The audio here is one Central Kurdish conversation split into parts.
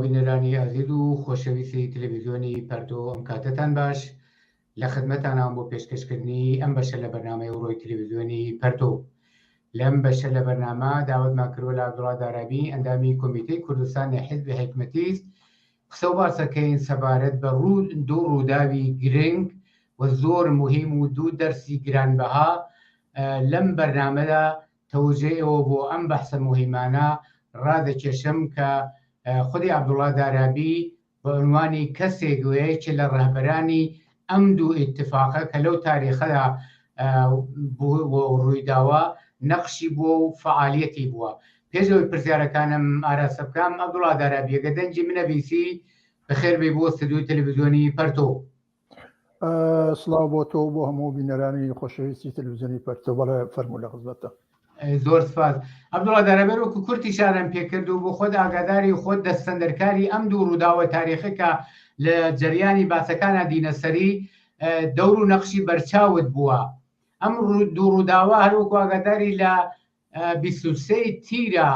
بینەرانی ئازیز و خۆشەویستی تەلەڤیزیۆنی پەرتۆ ئەم کاتتان باش لە خزمەتانەوە بۆ پێشکەشکردنی ئەم بەشە لە بەرنامەی ڕۆی تەلەڤیزیۆنی پەرتۆ. لەم بەشە لە بەرنامە داوەتمان کردووە لە عەبدوڵڵا دارابی ئەندامی کۆمیتەی کوردستانی حیزبی حکمەتیست قسە و باسەکەین سەبارەت بە دوو ڕووداوی گرنگ و زۆر مهم و دوو دەرسی گرانبەها لەم بەرنامەدا تەوجێەوە بۆ ئەم بەحسە مهمانە ڕادەکێشم کە خودی عەبدوڵڵا دارابی بە عنوانی کەسێک وەیەکی لە ڕەهبەرانی ئەم دوو ئیتفاقە کە لەو تاریخەدا ڕوویداوە نەقشی بووە و فعالیەتی بووە. پێشەوەی پرسیارەکانم ئاراستە بکەم، عەبدوڵڵا دارابی ئەگە دەنگی منەبیسی بەخێر بێ بۆ ستودیۆی تەلەڤیزیۆنی پەرتۆ. سڵاو بۆ تۆ بۆ هەموو بینەرانی خۆشەویستی تەلەڤیزیۆنی پەرتۆ. بەڵێ فەرموو لە خزمەتە. زۆر سپاس. عەبدوڵڵا دارابی وەکو کورتی شارم پێکرد و بۆ خۆت ئاگاداری خۆت دەستەندەرکاری ئەم دوو ڕووداوە تاریخیکە لە جەریانی باسەکانە دینەسەری دەور و نەقشی بەرچاوت بووە. ئەم دوو ڕووداوە هەروەکو ئاگاداری لە 23 تیرە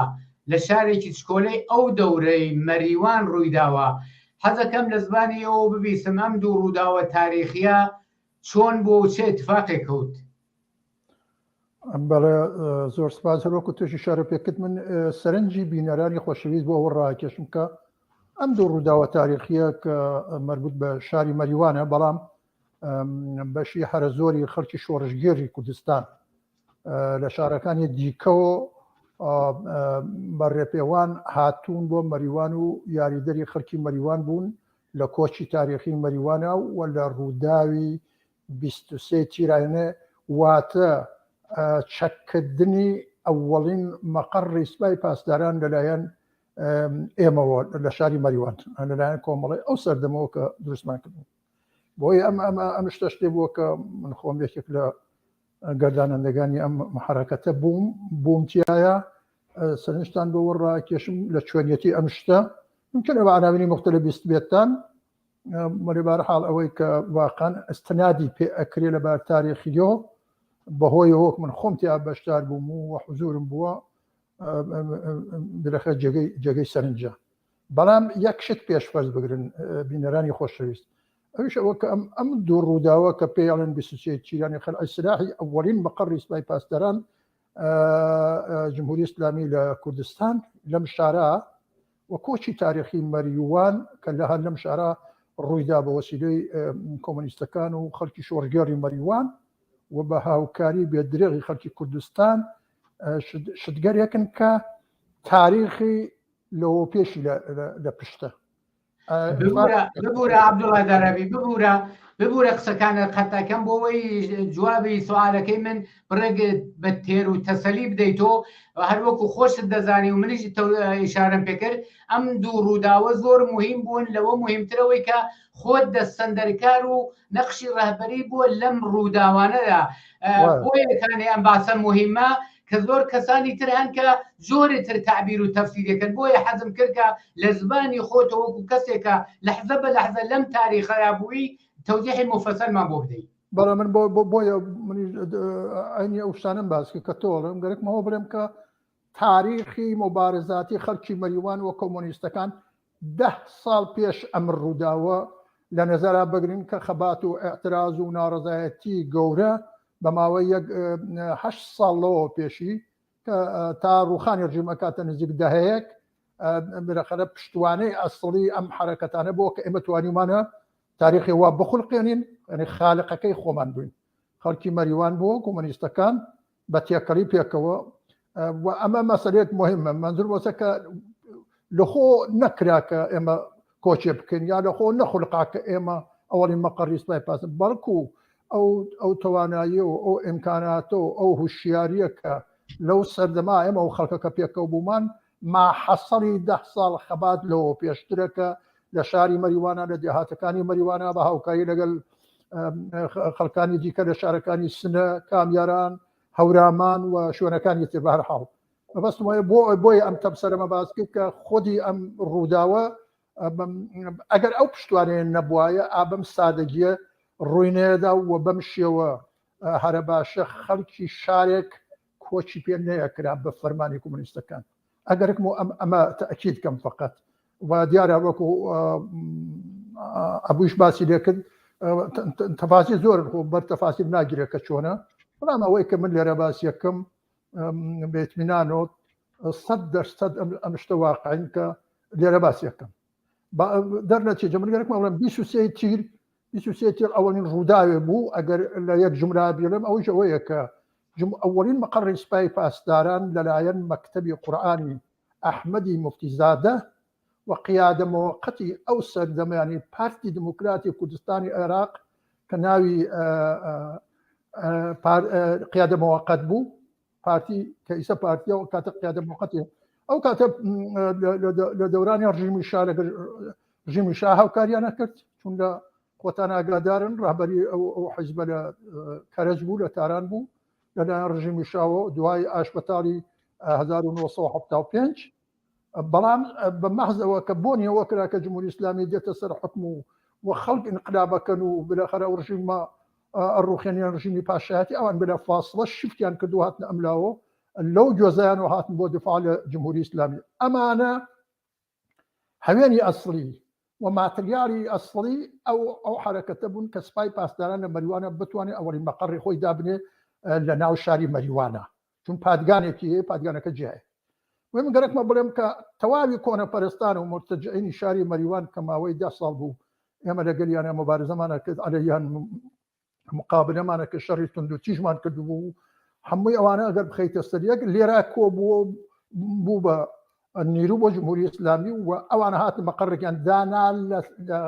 لە شارێکی چکۆلەی ئەو دەورەی مەریوان ڕوویداوە. حەزەکەم لە زمانی ئەوە ببیستم ئەم دوو ڕووداوە تاریخیە چۆن بۆ چه اتفاقێک کەوت؟ بەڵێ زۆر سپاس. هەروەکو توێژی شارە پێکرد، من سەرنجی بینەرانی خۆشەویست بۆ ئەوە ڕاکێشم کە ئەم دوو ڕووداوە تاریخیە کە مربوط بە شاری مەریوانە، بەڵام بەشی هەرە زۆری خەڵکی شۆڕژگێری کوردستان لە شارەکانی دیکەوە بەڕێپێوان هاتوون بۆ مەریوان و یاریدەری خەڵکی مەریوان بوون لە کۆچی تاریخی مەریوانە و لە ڕووداوی 23 تیرانە، واتە چەککردنی ئەوەڵین مەقەڕی سوپای پاسداران لەلایەن ئێمەوە لە شاری مەریوان لەلایەن کۆمەڵی ئەو سەردەمەوە کە دروستمان کردبوو. بۆی ئەم شتە شتێ بووە کە من خۆم یەکێک لە گەردانەندەکانی ئەم حرەکەتە بوومتیایە. سەرنجتان بۆ ڕاکێشم لە چۆنیەتی ئەم شتە ممکنە بە عناوینی مختلف بیست بێتان، بەڕێبار حاڵ ئەوەی کە واقعاً ئەستنادی پێ ئەکرێ لەبار تاریخیۆ بەهۆی هۆک من خۆم تیا بەشدار بووم و حوزورم بووە درەخە جێگەی سەرنجە. بەڵام یەک شت پێشفەرز بگرن بینەرانی خۆشەویست، ئەوش ئەوە کە ئەم دوو ڕووداوە کە پێیاڵێن 23 تیرانی خەلعی سلاحی ئەوەڵین مەقەڕی سوپای پاسداران جمهوری ئیسلامی لە کوردستان لەم شارە و کۆچی تاریخی مەریوان کە لە هەر لەم شارە ڕوویدا بە وەسیلەی کۆمۆنیستەکان و خەڵکی شۆڕگێڕی مەریوان و بە هاوکاری بێدرێغی خەڵکی کوردستان شتگەرێکن کە تاریخی لەوە پێشی لە پشتە. ببوورە عەبدوڵڵا دارابی، ببوورە قسەکانە قەتەکەم بۆەوەی جوابی سوالەکەی من بڕێگت بە تێر و تەسەلی بدەیتۆ هەروەکو خۆشت دەزانی و منیش ئیشارەم پێکرد ئەم دوو ڕووداوە زۆر مهم بوون، لەوە مهمترەوەی کە خۆت دەستەندەرکار و نەقشی ڕەهبەری بووە لەم ڕووداوانەدا. بۆیەکانی ئەم باسە مهمە کە زۆر کەسانی تر هەن کە زۆرتر تعبیر و تەفسیرەکەن، بۆیە حەزم کرد کە لە زمانی خۆتەوە وەکو کەسێکە لەحزە بە لەحزە لەم تاریخەیە بووی تەوزیحی مفەسەلمان بۆ بدەیت. بەڵێ من بۆیە منی ئەینی ئەو شتانم باس کە تۆڵم گەرەکمەوە بڵێم کە تاریخی مبارزاتی خەڵکی مەریوان و کۆمۆنیستەکان 10 ساڵ پێش ئەم ڕووداوە لە نەزەرا بگرین کە خەبات و ئێعتراز و ناڕەزایەتی گەورە بە ماوەی 8 ساڵەوە پێشی کە تا ڕوخانی ڕژیم ئەکاتە نزیک دەهەیەک بەرەخەرە پشتوانەی ئەسڵی ئەم حرەکەتانە بۆ کە ئێمە توانیمانە تاریخی وا بخولقێنین، یعنی خالقەکەی خۆمان بووین. خەڵکی مەریوان بووە کۆمۆنیستەکان بە تێکەڵی پێکەوە و ئەمە مەسەلەیەک مهمە. منزور وەسە کە لەخۆ نەکرا کە ئێمە کۆچێ بکەین یا لەخۆ نەخولقا کە ئێمە ئەوەڵی مەقەڕی سوپای پاسداران، بەڵکو ئەو توانایی و ئەو ئیمکاناتە و ئەو هوشیاریە کە لەو سەردەما ئێمە و خەڵکەکە پێکەوە بوومان ما حەسەڵی 10 ساڵ خەبات لەوە پێشترەکە لە شاری مەریوانە لە دێهاتەکانی مەریوانە بە هاوکاری لەگەڵ خەڵکانی دیکە لە شارەکانی سنە، کامیاران، هەورامان و شوێنەکانی تر بەهەر حاڵ بەبەست وایە بۆی ئەم تەمسەرەمە باس کرد کە خودی ئەم ڕووداوە ئەگەر ئەو پشتوانەیە نەبوایە ئابەم سادەگیە ڕووینێدا و بەم شێوە هەرە باشە خەڵکی شارێک کۆچی پێ نەیەکرا بە فەرمانی کۆمونیستەکان ئەگەرکم و ئەمە تەئکید کەم فقط و دیارە وەکو ئەبووش باسی لێکرد تەفاسی زۆر بەر تەفاسی ناگیرێت کە چۆنە بەڵام ئەوەی کە من لێرە باسیەکەم بێتمینانۆت 100% ئەم شتە واقعین کە لێرە باسیەکەم دەرنەچێجە من گەرەکمە بڵێم 23 تیر ئەوەڵین ڕووداوێ بوو ئەگەر لە یەک جملا بێڵم ئەوش ئەوەیە کە ئەوەڵین مەقڕی سوپای پاسداران لەلایەن مەکتەبی قورئانی ئەحمەدی موفتیزادە و قیادە موقتی ئەو سەردەمانی پارتی دموکراتی کوردستانی عێراق کە ناوی قیادە موقت بوو پارتی کە ئیسە پارتیە و کاتە قیادە موقتی ئەو کاتە لە دەورانی ڕژیمی شا هاوکاریان نەکرد چون لە خۆتان ئاگادارن ڕاهبەری ئەو حیزبە لە کەرەج بوو لە تاران بوو لەلایەن ڕژیمی شاوە دوای ئاشبەتاڵی 1975 بەڵام بە مەحزەوە کە بۆنیەوە کرا کە جمهوری ئیسلامی دێتە سەر حکم و خەڵک انقلابەکەن و بلەخەرە ڕژیمە ڕوخێنیان ڕژیمی پاشایەتی ئەوان بلە فاصلە شفتیان کردو هاتنە ئەملاوە لەو جۆزەیان و هاتن بۆ دفاع لە جمهوری ئیسلامی ئەمانە هەوێنی ئەسڵی و ماتریالی ئەسڵی ئەو حرەکەتە بوون کە سوپای پاسداران لە مەریوانە بتوانێت ئەوەی مەقڕی خۆی دابنێ لە ناو شاری مەریوانە چون پادگانێکی هەیە پادگانەکە جیایە من گەرەکمە بڵێم کە تەواوی کۆنەپەرستان و مرتەجعینی شاری مەریوان کە ماوەی 10 ساڵ بوو ئێمە لەگەلیانە مەبارزەمانە کرد ئەلەیان مقابلەمانە کە شەڕی تند و تیژمان کردو بوو هەمووی ئەوانە ئەگەر بخەیتە سەر یەک لێرە کۆ بوو بە نیرو بۆ جمهوری ئیسلامی و ئەوانە هاتن مەقڕێکیان دانا لە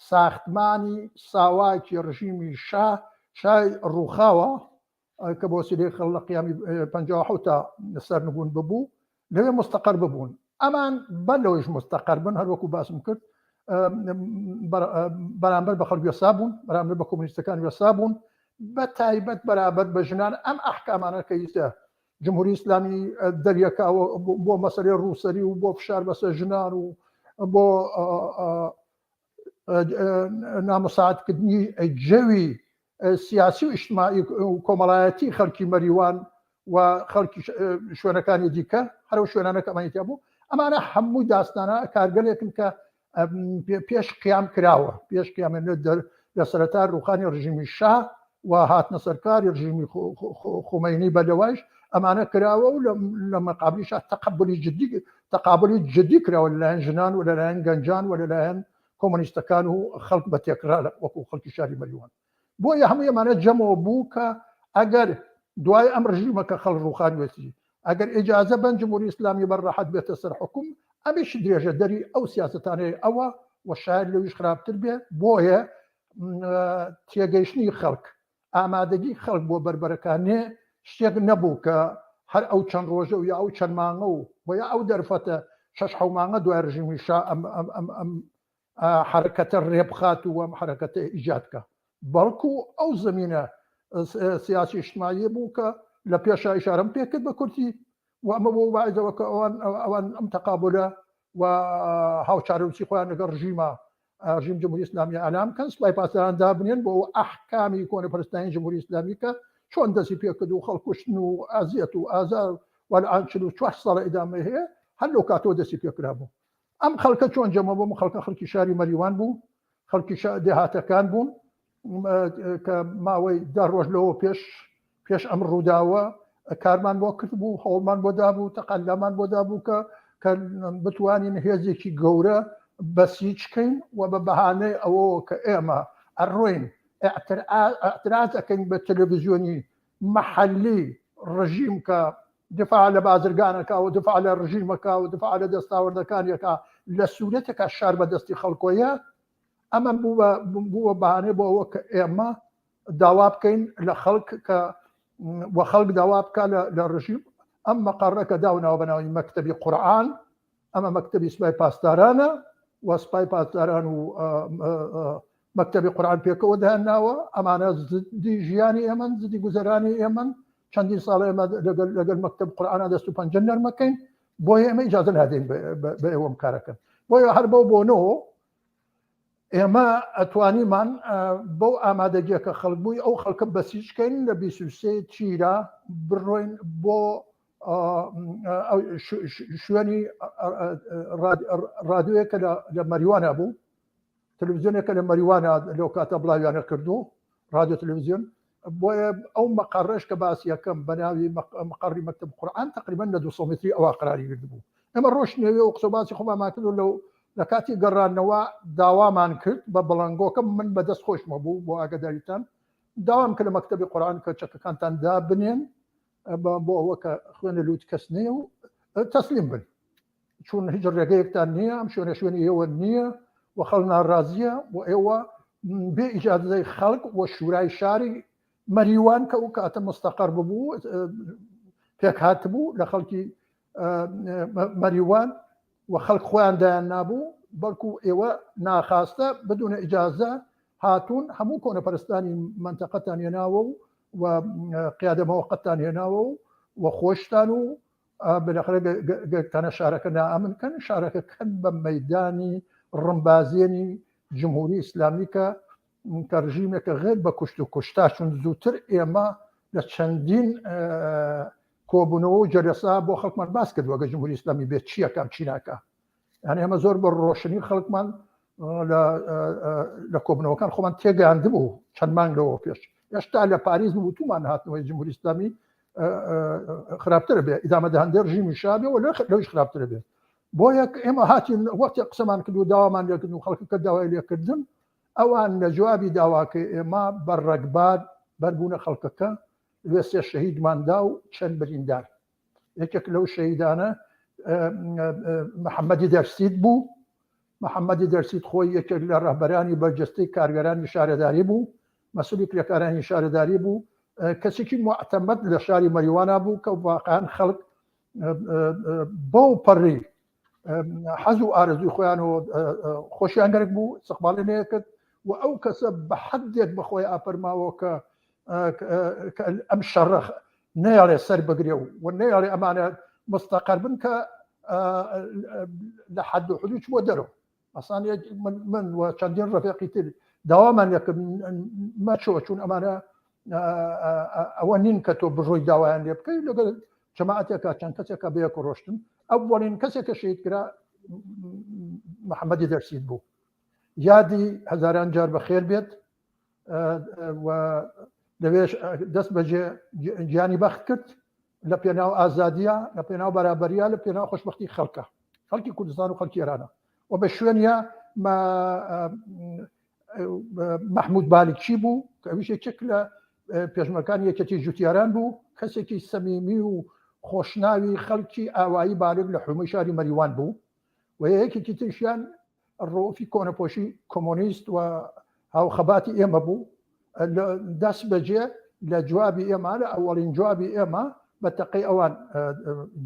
ساختمانی ساواکی ڕژیمی شای ڕووخاوە کە بۆ سیرەی خەڵ لە قیامی 57 تا سەر نبوون ببوو لەوێ مستەقەر ببوون ئەمان بەلەوەیش مستەقەر بن هەروەکو باسم کرد بەرامبەر بە خەڵک وێسا بوون بەرامبەر بە کۆمونیستەکان وێسا بوون بە تایبەت بەرابەر بە ژنان ئەم ئەحکامانە کە ئیستا جمهوری ئیسلامی دەریەکاوە بۆ مەسەلەی ڕووسەری و بۆ فشار بەسەر ژنان و بۆ نامەساعدکردنی جەوی سیاسی و ئیجتیماعی و کۆمەڵایەتی خەڵکی مەریوان و خەڵکی شوێنەکانی دیکە هەرو شوێنانەکەمانیتیا بوو ئەمانە هەموو داستانە کارگەلێکن کە پێش قیام کراوە پێش قیامێنێت لە سەرەتا ڕوخانی ڕژیمی شا و هاتنە سەرکاری ڕژیمی خومەینی بەلەوەش ئەمانە کراوە و لە مەقابلی شا تەقابلی جدی کراوە لەلایەن ژنان و لەلایەن گەنجان و لەلایەن کۆمونیستەکان و خەڵک بە تێکرا وەکو خەڵکی شاری مەریوان بۆیە هەموو ئەمانە جەمەوە بوو کە ئەگەر دوای ئەم ڕژیمەکە خەڵ ڕوخان وێتی ئەگەر ئیجازە بن جمهوری ئیسلامی بەڕەحەت بێتە سەر حکوم ئەمیش درێژە دەری ئەو سیاسەتانەیە ئەوە و شاید لەویش خراپتر بێ بۆیە تێگەیشتنی خەڵک ئامادەگی خەڵک بۆ بەربەرەکانێ شتێک نەبوو کە هەر ئەو چەند ڕۆژە و یا ئەو چەند مانگە و یا ئەو دەرفەتە 6 مانگە دوای ڕژیمی شا ئەم حرەکەتە ڕێبخات و ئەم حرەکەتە ئیجادکە بەڵکو ئەو زمینە سیاسی اجتماعی بوو کە لە پێشا ئیشارەم پێکرد بە کورتی و ئەمە بۆ باعثەوە کە ئەوان ئەم تەقابلە و هاوچارەوسی خۆیان لەگەڵ ڕژیم جمهوری ئیسلامی ئەعلام کەن سوپای پاسداران دابنێن بۆ ئەحکامی کۆنەپەرستانی جمهوری ئیسلامی کە چۆن دەستی پێکرد و خەڵکوشتن و ئازیەت و ئازار وەلعان 44 ساڵە ئیدامە هەیە هەر لەو کاتەوە دەستی پێکرا بوو ئەم خەڵکە چۆن جەمە بوو خەڵکە خەڵکی شاری مەریوان بوو خەڵکی دێهاتەکان بوون کە ماوەی 10 ڕۆژ لەوە پێش ئەم ڕووداوە کارمان بۆ کرد بوو هەوڵمان بۆ دابوو تەقەلامان بۆ دابوو کە بتوانین هێزێکی گەورە بەسیچکەین و بە بەهانەی ئەوە کە ئێمە ئەڕۆین اعتراض ئەەکەین بە تەلەڤیزیۆنی مەحەلی ڕژیم کە دفاع لە بازرگانەکە و دفاع لە ڕژیمەکە و دفاع لە دەستاوەردەکانیەکە لە سوورەتێکە شار بەدەستی خەڵکۆیە ئەمە بووە بەهانەی بۆ ئەوە کە ئێمە داوا بکەین لە خەڵک کە وە خەڵک داوا بکە لە ڕژیم ئەم مەقەڕەکە داوناوە بەناوی مەکتەبی قورئان ئەمە مەکتەبی سوپای پاسدارانە و سوپای پاسداران و مەکتەبی قورئان پێکەوە داهێناوە ئەمانە زدی ژیانی ئێمەن زدی گوزەرانی ئێمەن چەندین ساڵ ئێمە لەگەڵ مەکتەب قورئان دەست و پەنجە نەرمەکەین بۆیە ئێمە ئیجازە نادەین بە ئێوەم کارەکەن بۆیە هەر بۆنەوە ئێمە ئەتوانیمان بەو ئامادەگیە کە خەڵک بووی ئەو خەڵکە بەسیجکەین لە 23 تیرە بڕۆین بۆ شوێنی ڕادیۆیەکە لە مەریوانە بوو تەلەڤیزیۆنێکە لە مەریوانە لەو کاتە بڵاویانە کردو رادیۆ تەلەڤیزیۆن بۆیە ئەو مەقەڕێش کە باسی یەکەم بە ناوی مەقەڕی مەکتەب قورئان تقریبا لە 200 متری ئەوە قراری گرت بوو ئێمە ڕۆشنەوێ و قسە باسی خۆمان کردو لە کاتی گەڕانەوە داوامان کرد بە بەڵەنگۆکە من بەدەست خۆشمە بوو بۆ ئاگاداریتان داوام کە لە مەکتەبی قورئان کە چەکەکانتان دابنێن بۆ ئەوە کە خوێنە لوت کەس نییە و تەسلیم بن چون هیچ ڕێگەیەکتان نییە ئەم شوێنی ئێوە نییە و خەڵک ناڕازیە و ئێوە بێ ئیجازەی خەڵک و شورای شاری مەریوان کە ئەو کاتە مستەقەر ببوو پێک هاتبوو لە خەڵکی مەریوان و خەڵک خۆیان دایان نابوو بەڵکو ئێوە ناخواستە بدون ئیجازە هاتوون هەموو کۆنەپەرستانی منتەقەتان هێناوە و قیادە مەوەقەتتان هێناوە و خۆشتان و بالاخره گەرتانە شارەکە نائەمنکەن شارەکەکەن بە مەیدانی ڕمبازێنی جمهوری ئیسلامی کە ڕژیمێکە غێر بە کوشت و کوشتا چون زووتر ئێمە لە چەندین کۆبوونەوە و جەرەسا بۆ خەڵکمان باس کردووە گە جمهوری ئیسلامی بێت چیەکەم چیناکە یعنی ئێمە زۆر بە ڕۆشنی خەڵکمان لە کۆبوونەوەکان خۆمان تێگەیاندبوو چەند مانگ لەوە پێش هێشتا لە پاریس وتومان هاتنەوەی جمهوری ئیسلامی خراپترە بێ ئیدامەدەهەندەی ڕژیمی شابێ و لەویش خراپترە بێ بۆ یەک ئێمە هاتین وەختی قسەمان کرد و داوامان لێکردن و خەڵکەکە داوای لێکردن ئەوان لە جوابی داواکەی ئێمە بە ڕەگبار بەربوونە خەڵکەکە لێ سێ شەهیدماندا و چەند بریندار یەکێک لەو شەهیدانە محەممەدی دەرسید بوو محەممەدی دەرسید خۆی یەکێک لە ڕەهبەرانی بەرجەستەی کارگەرانی شارەداری بوو مەسئولی کرێکارانی شارەداری بوو کەسێکی معتەمەد لە شاری مەریوانە بوو کە واقعان خەڵک بۆ پەڕی حەز و ئارەزوی خۆیان و خۆشیان گەرک بوو استقباڵی لێ کرد و ئەو کەسە بە حەدێک بەخۆی ئاپەرماوە کە ئەم شەڕە نەیاڵێ سەر بگرێ و نەیاڵێ ئەمانە مستەقەر بن کە لە حەد و حودود بۆ دەرەوە ئەسان من و چەندین ڕەفیقی تر داوامان لێکرد مەچۆ چون ئەمانە ئەوە نین کە تۆ بڕۆی داوایان لێ بکەی لەگەڵ جەماعەتێکە چەند کەسێکە بەیەک ڕۆشتن ئەوڵین کەسێکە شەهید کرا محەممەدی دەرسید بوو یادی هەزاران جار بەخێر بێت و دەوێت دەست بەجێ گیانی بەخت کرد لە پێناو ئازادیە لە پێناو بەرابەریە لە پێناو خۆشبەختی خەڵکە خەڵکی کوردستان و خەڵکی ئێرانە و بە شوێنە محمود بالیکی بوو کە ئەویشێک لە پێشمەکانی یەکەتی جوتیاران بوو کەسێکی سەمیمی و خۆشناوی خەڵکی ئاوایی بالغ لە حومەی شاری مەریوان بوو و یەکێکی ترشیان ڕۆفی کۆنەپۆشی کۆمۆنیست و هاوخەباتی ئێمە بوو دەست بەجێ لە جوابی ئێمە لە ئەوەڵین جوابی ئێمە بە تەقەی ئەوان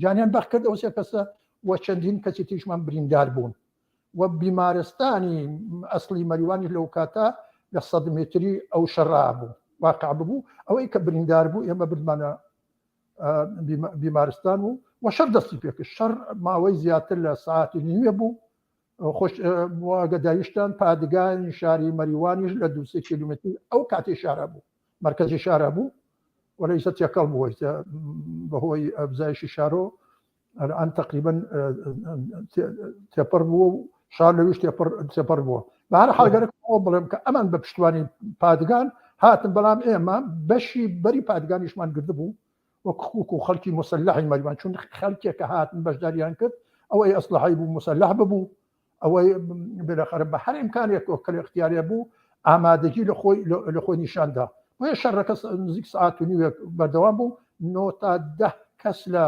جانیان بەخ کرد ئەو سێ کەسە و چەندین کەسی تیشمان بریندار بوون و بیمارستانی ئەسلی مەریوانی لەو کاتە لە 100 متری ئەو شەڕا بوو واقع ببوو ئەوەی کە بریندار بوو ئێمە بردمانە بیمارستان و شەڕ دەستی پێکرد شەڕ ماوەی زیاتر لە ساعتی نیوێ بوو خۆش ئاگاداریشتان پادگانی شاری مەریوانیش لە 2 کیلومتری ئەو کاتی شارە بوو مرکزی شارە بوو وەلەیسە تێکەڵ بووە بەهۆی ئەبزایشی شارۆ ئەن تقریبا تێپەڕ بووە و شار لەویش تێپەڕ بووە بەهەر حاڵگەرە بڵێم کە ئەمان بە پشتوانی پادگان هاتن بەڵام ئێمە بەشی بەری پادگانیشمان گرد بوو وەک و خەڵکی مسلحی مەریوان چون خەڵکێکە هاتن بەشداریان کرد ئەوەی ئەسلحەی بوو مسلح ببوو ئەوەی بێخەر بە هەر ئیمکانێک کە لە اختیارێ بوو ئامادەگی لە خۆی نیشاندا وە شەڕەکە نزیک ساعت و نیوێک بەردەوام بوو 9 تا 10 کەس لە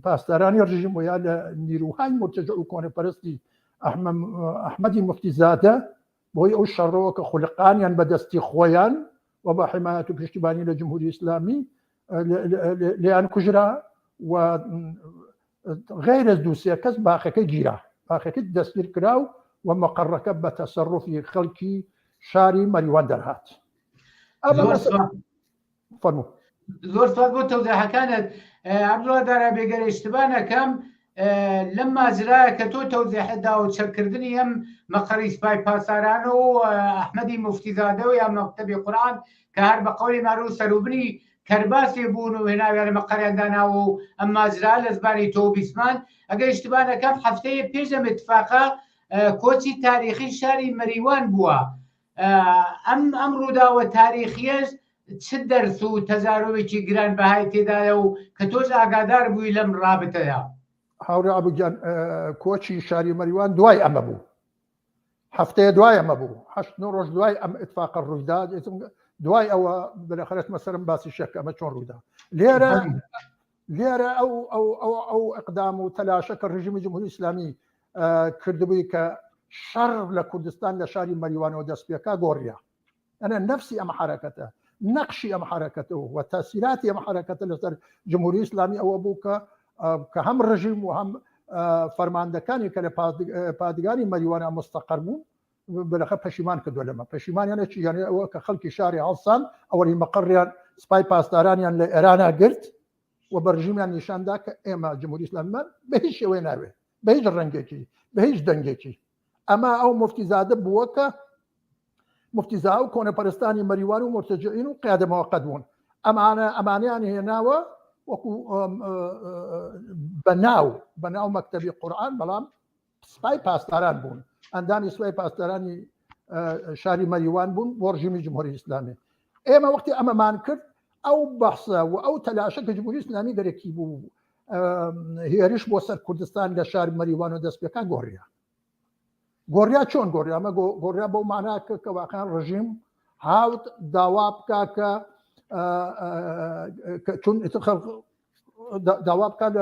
پاسدارانی ڕژیم و یا لە نیروهای مرتجع و کۆنەپەرستی ئەحمەدی موفتیزادە بۆی ئەو شەڕەوە کە خولقانیان بەدەستی خۆیان و بە حمایەت و پشتیبانی لە جمهوری ئیسلامی لیان کوژرا و غیرە دووسێ کەس باخەکە گیرا باخەکە دەستگیر کراو و مەقەڕەکە بە تەسەڕوفی خەڵکی شاری مەریوان دەرهات فەرموو. زۆر سپاس بۆ تەوزیحەکانت عەبدوڵڵا دارا بێگەر ئیشتباه نەکەم لەم ماجرایە کە تۆ تەوزیحدا و چەکردنی ئەم مەقەڕی سوپای پاسدارانە و ئەحمەدی موفتیزادە و یا مەکتەبی قورئان کە هەر بە قەولی ماروو سەروبنی کەرباسێ بوون و هێناویانە مەقەڕیان داناوە و ئەم ماجرا لە زمانی تۆ بیسمان ئەگەر ئیشتباه نەکەم هەفتەیە پێش ئەم ئیتفاقە کۆچی تاریخی شاری مەریوان بووە. ئەم ڕووداوە تاریخیەش چ دەرس و تەجاربێکی گرانبەهای تێدایە و کە تۆش ئاگادار بووی لەم ڕابطەیە؟ هاوڕێ عەبدوگیان، کۆچی شاری مەریوان دوای ئەمە بوو، هەفتەیە دوای ئەمە بوو، 8 ڕۆژ دوای ئەم ئیتفاقە ڕوویدا، دوای ئەوە بەلاخەرەت مەسەرم باسی شەکە ئەمە چۆن ڕوویدا. لێرە ئەو ئەقدام و تەلاشە کە ڕژیمی جمهوری ئیسلامی کردبووی کە شەڕ لە کوردستان لە شاری مەریوانەوە دەست پێکا گۆڕیا. ئەنە نەفسی ئەم حرەکەتە، نەقشی ئەم حرەکەتە و تەسیراتی ئەم حرەکەتە لەسەر جمهوری ئیسلامی ئەوە بوو کە هەم ڕژیم و هەم فەرماندەکانی کە لە پادگانی مەریوانە مستەقەر بوون بەلەخە پەشیمان کردووە لەمە. پەشیمانیانە چی؟ یانێ ئەوە کە خەڵکی شاری هەڵسان ئەوەی مەقڕیان سپای پاسدارانیان لە ئێرانە گرت و بە ڕژیمیان نیشاندا کە ئێمە جمهوری ئیسلامیمان بە هیچ شێوەیە ناوێت، بە هیچ ڕەنگێکی، بە هیچ دەنگێکی. ئەمە ئەو موفتیزادە بووە کە مفتیزا و کۆنەپەرستانی مەریوان و مرتەجعین و قیادە مەوەقەت بوون. ئەمانیان هێناوە وەکو بەناو مەکتەبی قورئان، بەڵام سپای پاسداران بوون، ئەندامی سوپای پاسدارانی شاری مەریوان بوون بۆ ڕژیمی جمهوری ئیسلامی. ئێمە وەختی ئەمەمان کرد ئەو بەحسە و ئەو تەلاشە کە جمهوری ئیسلامی گەرەکی بوو هێرش بۆ سەر کوردستان لە شاری مەریوان و دەست پێکان گۆڕیا چۆن گۆڕیا؟ ئەمە گۆڕیا بەو معنا کە واقعان ڕژیم هاوت داوا بکا کە چون داوا بکات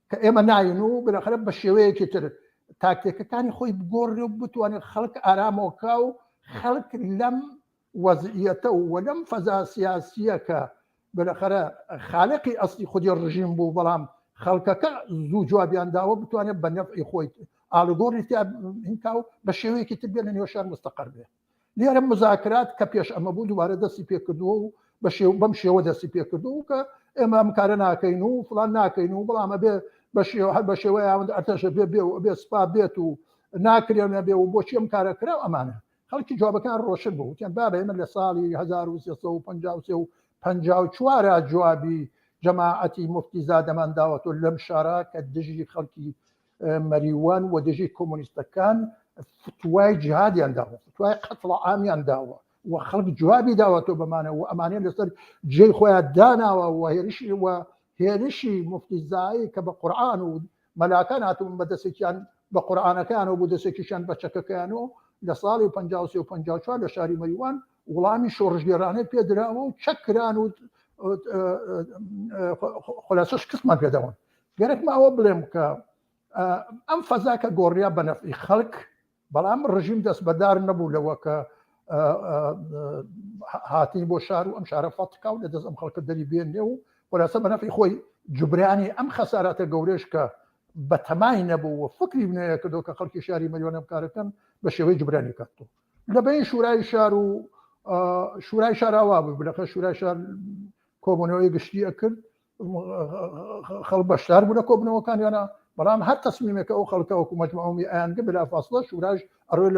کە ئێمە ناین و بەلاخەرە بە شێوەیەکی تر تاکتێکەکانی خۆی بگۆڕێ و بتوانێت خەڵک ئارامەوەکا و خەڵک لەم وەزعیەتە و لەم فەزا سیاسیە کە بەلاخەرە خالقی ئەسلی خودی ڕژیم بوو، بەڵام خەڵکەکە زوو جوابیان داوە بتوانێت بە نەفعی خۆی ئاڵگۆڕی هینکا و بە شێوەیەکی تر بێ لە نێو شار مستەقەر بێ. لێرە مزاکرات کە پێش ئەمە بوو دووبارە دەستی پێکردووە و بەم شێوە دەستی پێکردو کە ئێمە ئەم کارە ناکەین و فڵان ناکەین و بەڵامە بێ بە شێوەیە ئەرتەشە بێ سپا بێت و ناکرێنە بێ و بۆچی ئەم کارە کرا و ئەمانە خەڵکی جوابەکان ڕۆشن بوو. وتیان بابە ئێمە لە ساڵی 1354 جوابی جەماعەتی موفتیزادەمان داوەتۆ لەم شارە کە دژی خەڵکی مەریوان و دژی کۆمۆنیستەکان فتوای جیهادیان داوە، فتوای قەتڵ عامیان داوە و خەڵک جوابی داوەتۆ بەمانە و ئەمانەیە لەسەر جێی خۆیان داناوە و هێرشی موفتیزایی کە بە قورئان و مەلاکان هاتوون بە دەستێکیان بە قورئانەکان و بۆ دەستێکیشان بە چەکەکەیان و لە ساڵی 53 و 54 لە شاری مەریوان وڵامی شۆڕژگێڕانەی پێدراوە و چەکران و خولاسەش کەسمان پێداون. گەرەکمە ئەوە بڵێم کە ئەم فەزا کە گۆڕیا بە نەفعی خەڵک، بەڵام ڕژیم دەست بەدار نەبوو لەوە کە هاتین بۆ شار و ئەم شارە فەتکا و لەدەست ئەم خەڵکە دەری بێنێ و خولاسە بە نەفعی خۆی جوبرانی ئەم خەساراتە گەورەش کە بە تەمای نەبوو و فکری بنەیە کردو کە خەڵکی شاری مەریوان ئەم کارەکەن بە شێوەی جوبرانی کاتۆ لە بین شورای شار و شورای شاراوا بوو. بلەخە شورای شار کۆبوونەوەی گشتی ئەکرد، خەڵک بەشدار بوو لە کۆبوونەوەکانیانە، بەڵام هەر تەسمیمێکە ئەو خەڵکە وەکو مەجموعەمی ئایانگە بلافاصلە شوراش ئەڕۆی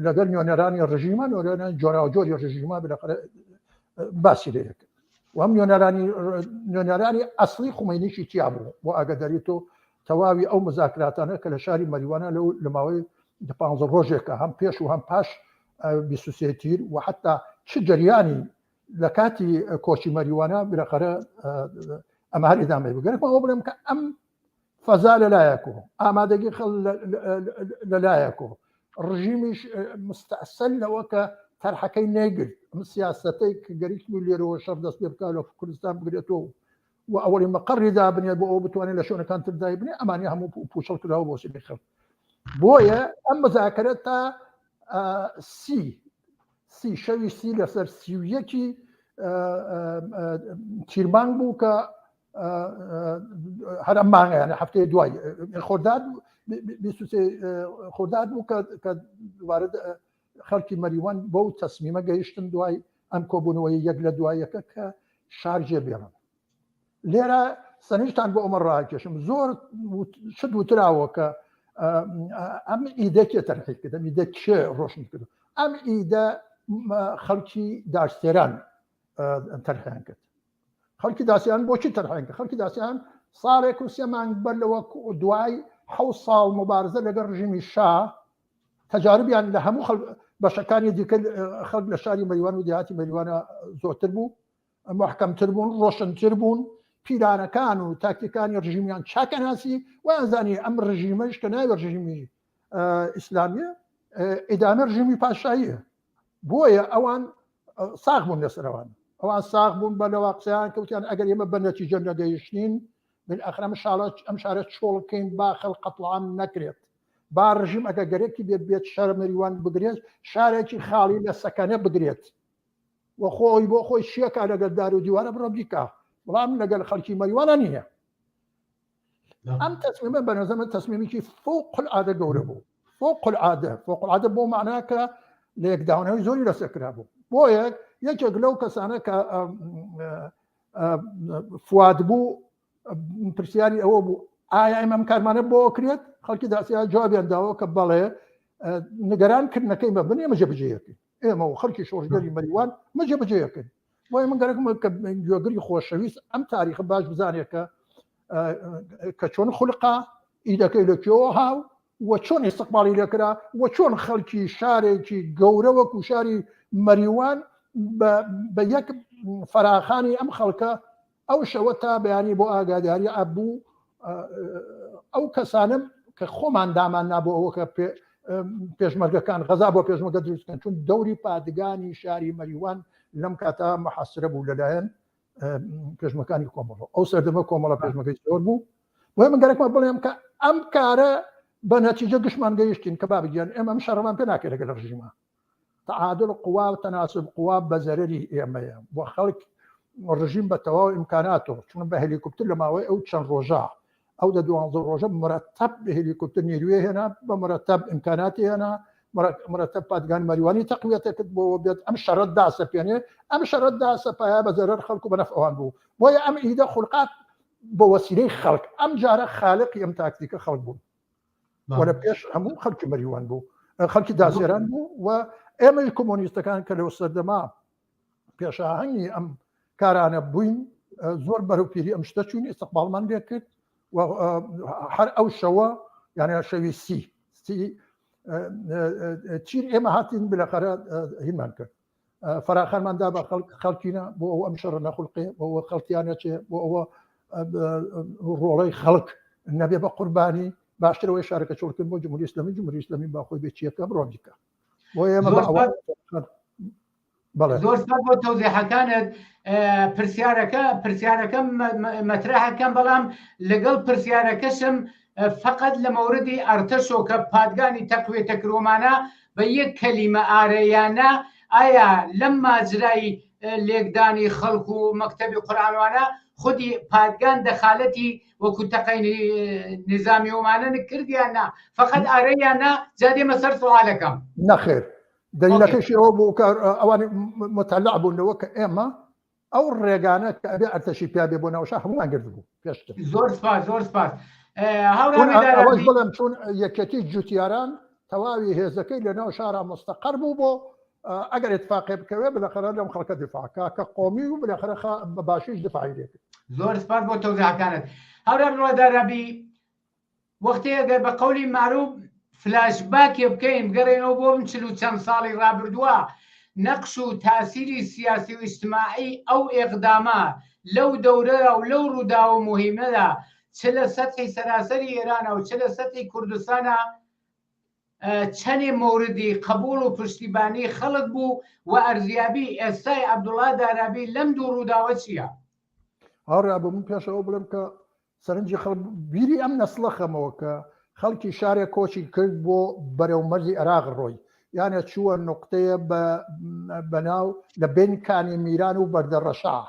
لەگەڵ نوێنەرانی ڕژیمە نوێنەرانی جۆراوجۆری ڕژیمە بلەخەرە باسی لێ کرد و هەم نوێنەرانی ئەسڵی خومینیشی تیا بوو بۆ ئاگاداری تۆ تەواوی ئەو مزاکراتانە کە لە شاری مەریوانە لە ماوەی 15 ڕۆژێکە هەم پێش و هەم پاش 23 تیر و حتا چ جریانی لە کاتی کۆچی مەریوانە بلەخەرە ئەمە هەر ئیدامەی بگەرێکمە ئەوە بڵێم کە ئەم فەزا لەلایەکۆ ئامادەگی خەڵ لەلایەکۆ ڕژیمیش مستەئسل لەوە کە تەرحەکەی نەیگرت ئەم سیاسەتەی کە گەریکی لێرەوە شەڕ دەست پێ بکات لە کوردستان بگرێتەوە و ئەوەی مەقەڕی دابنێت بۆ ئەو بتوانێت لە شوێنەکان تر دایبنێ ئەمانی هەموو پوشەڵ کراوە بۆ سێ خەڵک. بۆیە ئەم مزاکرە تا شەوی سی لەسەر 31 تیرمانگ بوو کە هەر ئەم مانگەیانە هەفتەیە دوای خۆرداد بوو کە دووارە خەڵکی مەریوان بەو تەسمیمە گەیشتن دوای ئەم کۆبوونەوەی یەک لە دوایەکە کە شار جێبێڵن. لێرە سەرنجتان بۆ ئەمە ڕاکێشم زۆر شت وتراوە کە ئەم ئیدە کێ تەرحی کرد، ئەم ئیدە کێ ڕۆشن کرد؟ ئەم ئیدە خەڵکی داشتێران تەرحیان کرد. خەڵکی داسیان بۆچی تەرحیان کرد؟ خەڵکی داسیان ساڵێک و 3 مانگ بەر لەوە دوای 7 ساڵ مبارزە لەگەڵ ڕژیمی شا تەجاربیان لە هەموو بەشەکانی دیکە خەڵک لە شاری مەریوان و دیهاتی مەریوانە زۆرتر بوو، محکەمتر بوون، ڕۆشنتر بوون، پیرانەکان و تاکتیکانی ڕژیمیان چاکەناسی وانزانی ئەم ڕژیمەش کە ناوێت ڕژیمی ئیسلامیە ئیدامە ڕژیمی پاشاییە. بۆیە ئەوان ساغ بوون لەسەرەوان، ئەوان ساغ بوون بەلەوە قسەیان کەوتیان ئەگەر ئێمە بە نەتیجە نەگەیشتین بالآخر ئەم شارە چۆڵکەین با خەڵق قەتڵعام نەکرێت، با ڕژیم ئەگە گەرێکی بێت شار مەریوان بگرێت، شارێکی خاڵی لە سەکەنە بگرێت و خۆی بۆ خۆی شیەکە لەگەڵ دار و دیوارە بڕۆ بیکە، بەڵام لەگەڵ خەڵکی مەریوانە نییە. ئەم تەسمیمە بە نەزەمە تەسمیمێکی فوق العادە گەورە بوو، فوق العادە بۆ معناکە لە یەکداونەوەی زۆری لەسەرکرا بوو. بۆ یەکێک لەو کەسانە کە فواد بوو پرسیاری ئەوە بوو ئایا ئێمە ئەم کارمانە بۆ کرێت؟ خەڵکی داسیا جوابیان داوە کە بەڵێ نیگەرانکردنەکەی مە بنێ مەجێبەجێیەکەین، ئێمە و خەڵکی شۆڕژگەری مەریوان مەجێبەجێیەکەین. بۆیە من گەرەکمە کە گوێگری خۆشەویست ئەم تاریخە باش بزانێت کە چۆن خولقا ئیدەکەی لەکوێوە هاو و چۆن ئیستقباڵی لێکرا و چۆن خەڵکی شارێکی گەورە وەکو شاری مەریوان بە یەک فراخانی ئەم خەڵکە ئەو شەوە تا بەیانی بۆ ئاگاداری ئەبوو ئەو کەسانم کە خۆمان دامان نابوو ئەوە کە پێشمەرگەکان غەزا بۆ پێشمەرگە دروستکەن، چون دەوری پادگانی شاری مەریوان لەم کاتا مەحەسرە بوو لەلایەن پێشمەکانی کۆمەڵە. ئەو سەردەمە کۆمەڵە پێشمەکەی زۆر بوو. بۆیە من گەرەکمە بڵێم کە ئەم کارە بە نەتیجە گشتمان گەیشتین کە بابگیان ئێمە ئەم شەڕەمان پێ ناکرێت لەگەڵ ڕژیمە. تعادل قوا و تەناسب قوا بە زەرەری ئێمەیە بۆ خەڵک ڕژیم بە تەواو ئیمکاناتەوە، چون بە هەلیکۆپتر لە ماوەی ئەو چەند ڕۆژە ئەو دە 12 ڕۆژە مرتب بە هەلیکۆپتر نیروێ هێنا، بە مرتب ئیمکاناتی هێنا، مرتب پادگانی مەریوانی تەقویەتەکرد بۆ بێت ئەم شەڕەت داسەپێنێ، ئەم شەڕەت داسەپایە بە زەرەر خەڵک و بە نەفع ئەوان بوو. بۆیە ئەم ئیدە خولقات بە وەسیلەی خەڵک ئەم جارە خالقی ئەم تاکتیکە خەڵک بوون وەرە پێش هەموو خەڵکی مەریوان بوو، خەڵکی داسێران بوو و ئێمەی کۆمۆنیستەکان کە لەو سەردەما پێشاهەنگی ئەم کارانە بووین زۆر بەرەوپیری ئەم شتە چوین، ئیستقباڵمان لێ کرد و هەر ئەو شەوە یعنی شەوی چیر ئێمە هاتین بلەخەرە هیمان کرد، فراخانماندا بە خەڵکینە بۆ ئەو ئەم شەڕە نەخولقێ بۆ ئەوە خەڵکیانە چێ بۆ ئەوە ڕۆڵەی خەڵک نەبێ بە قوربانی باشترەوەی شارەکە چۆڵکردن بۆ جمهوری ئیسلامی، جمهوری ئیسلامی باخۆی بێچیەکە بڕۆ دیکە. بۆ ئێمە زۆر سپاس بۆ تەوزیحەکانت. پرسیارەکەم مەترەحەکەم، بەڵام لەگەڵ پرسیارەکەشم فقط لە مەوردی ئەرتەشۆ کە پادگانی تەقوێتە کرۆمانە بە یەک کەلیمە ئارەیانە ئایا لەم ماجرای لێکدانی خەڵک و مەکتەبی قورئانوانە خودی پادگان دەخالەتی وەکو تەقەی نظامی ومانە کردیانە فقط ئارەیانە؟ جادێمە سەر سوالەکەم. نەخێر، دلیلەکەشی ئەوە بوو کە ئەوانی متعلق بوونەوە کە ئێمە ئەو ڕێگانە کە ئەبێ ئەرتەشی پیا بێ بۆ ناوشە هەمووان گرت بوو پێشتر. زۆر سپاس زۆر سپاس. ئەوەش بڵێم چون یەکەتی جوتیاران تەواوی هێزەکەی لە ناو شارە مستەقەر بوو بۆ ئەگەر اتفاقی بکەوێ بلەخەرە لەم خەڵکە دفاعکە کە قۆمی و بلەخەرە بە باشیش دفاعی لێ کرد. زۆر سپاس بۆ تەوزیحەکانت. هەورە ڕۆدارەبی وەختەیە بە قەولی معروف فلاشباکێ بکەین بگەڕێنەوە بۆ 40 چەند ساڵی ڕابردووە نەقش و تاسیری سیاسی و اجتماعی ئەو ئێقدامە لەو دەورە و لەو ڕووداوە مهمەدا چ لە سەتحی سەراسەری ئێرانە و چ لە سەتحی کوردستانە چەندێ موردی قبول و پشتیبانی خەڵک بوو و ئەرزیابی ئێستای عەبدوڵڵا دارابی لەم دوو ڕووداوە چییە؟ هەڕا بۆ من پێشەوە بڵێم کە سەرنجی خەڵک بیری ئەم نەسڵە خەمەوە کە خەڵکی شارێک کۆچی کرد بۆ بەرەو مەرزی عێراق ڕۆی، یانە چووە نقطەیە بەناو لە بینکانی میران و بەردەڕەشا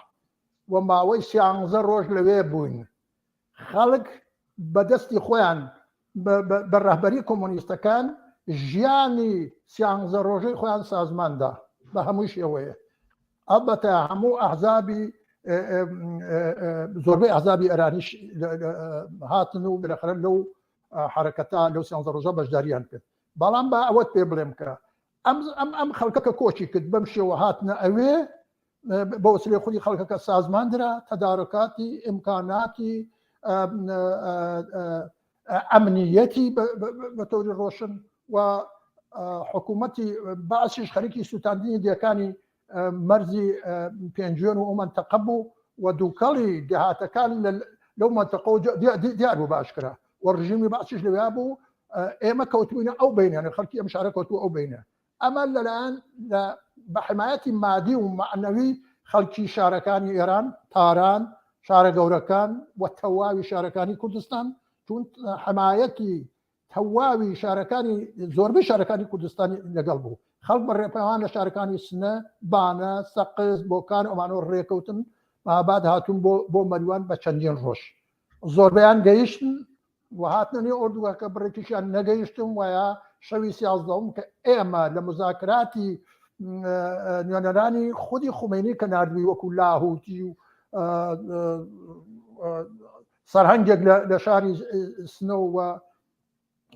و ماوەی 13 ڕۆژ لەوێ بووین. خەڵک بەدەستی خۆیان بە ڕەهبەری کۆمۆنیستەکان ژیانی 13 ڕۆژەی خۆیان سازماندا بە هەموو شێوەیە. البته هەموو ئەحزابی زۆربەی ئەحزابی ئێرانیش هاتن و بەخرە لەو حرەکەتە لەو سیانزە ڕۆژە بەشداریان کرد. بەڵام بە ئەوەت پێ بڵێم کە ئەم خەڵکەکە کۆچی کرد بەم شێوە هاتنە ئەوێ بە وسیلەی خودی خەڵکەکە سازماندرا تەدارکاتی ئیمکاناتی ئەمنیەتی بە تۆری ڕۆشن و حکوومەتی باشیش خەریکی سوتاندنی دیەکانی مەرزی پێنجێن و ئەو منتەقە بوو و دووکەڵی دێهاتەکان لەو منتەقە دیار بوو باشکرا و ڕژیمی باشیش لەوێ بوو. ئێمە کەوتبووینە ئەو بینێنە خەڵکی ئەم شارە کەوتووە ئەو بینە ئەمە لەلایەن بە حمایەتی مادی و معنەوی خەڵکی شارەکانی ئێران تاران شارە گەورەکان و تەواوی شارەکانی کوردستان چون حمایەتی تەواوی شارەکانی زۆربەی شارەکانی کوردستانی لەگەڵ بوو. خەڵک بە ڕێپەیوان لە شارەکانی سنە بانە سەقز بۆکان ئەمانەوە ڕێکەوتن ماباد هاتوون بۆ مەریوان بە چەندین ڕۆژ زۆربەیان گەیشتن و هاتننی ئۆردوگەکە بڕێکیشیان نەگەیشتم وایە شەوی سیازدەوم کە ئێمە لە مزاکراتی نوێنەرانی خودی خومینی کە نردوی وەکو لاهوتی و سەرهەنگێک لە شاری سنە و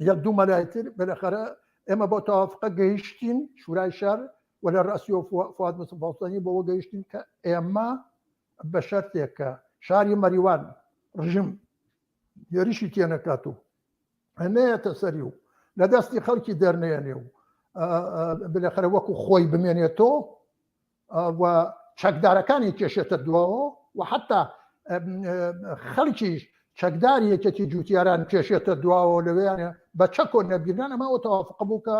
یەک دوو مەلایەتر بەلەخەرە ئێمە بۆ تەوافقە گەیشتین شورای شار و لە ڕاستی و فواد مستەفاڵسانی بۆەوە گەیشتین کە ئێمە بە شەرتێک کە شاری مەریوان ڕژم یاریشی تێنەکات و هەنەیەتە سەری و لە دەستی خەڵکی دەرنێنێ و بلەخەرە وەکو خۆی بمێنێتەوە و چەکدارەکانی کێشێتە دواوە و حتا خەڵکیش چەکداری یەکێتی جوتیاران کێشێتە دواوە لەوێیانە بە چەکۆ نەبیران ئەماوە تەوافق بوو کە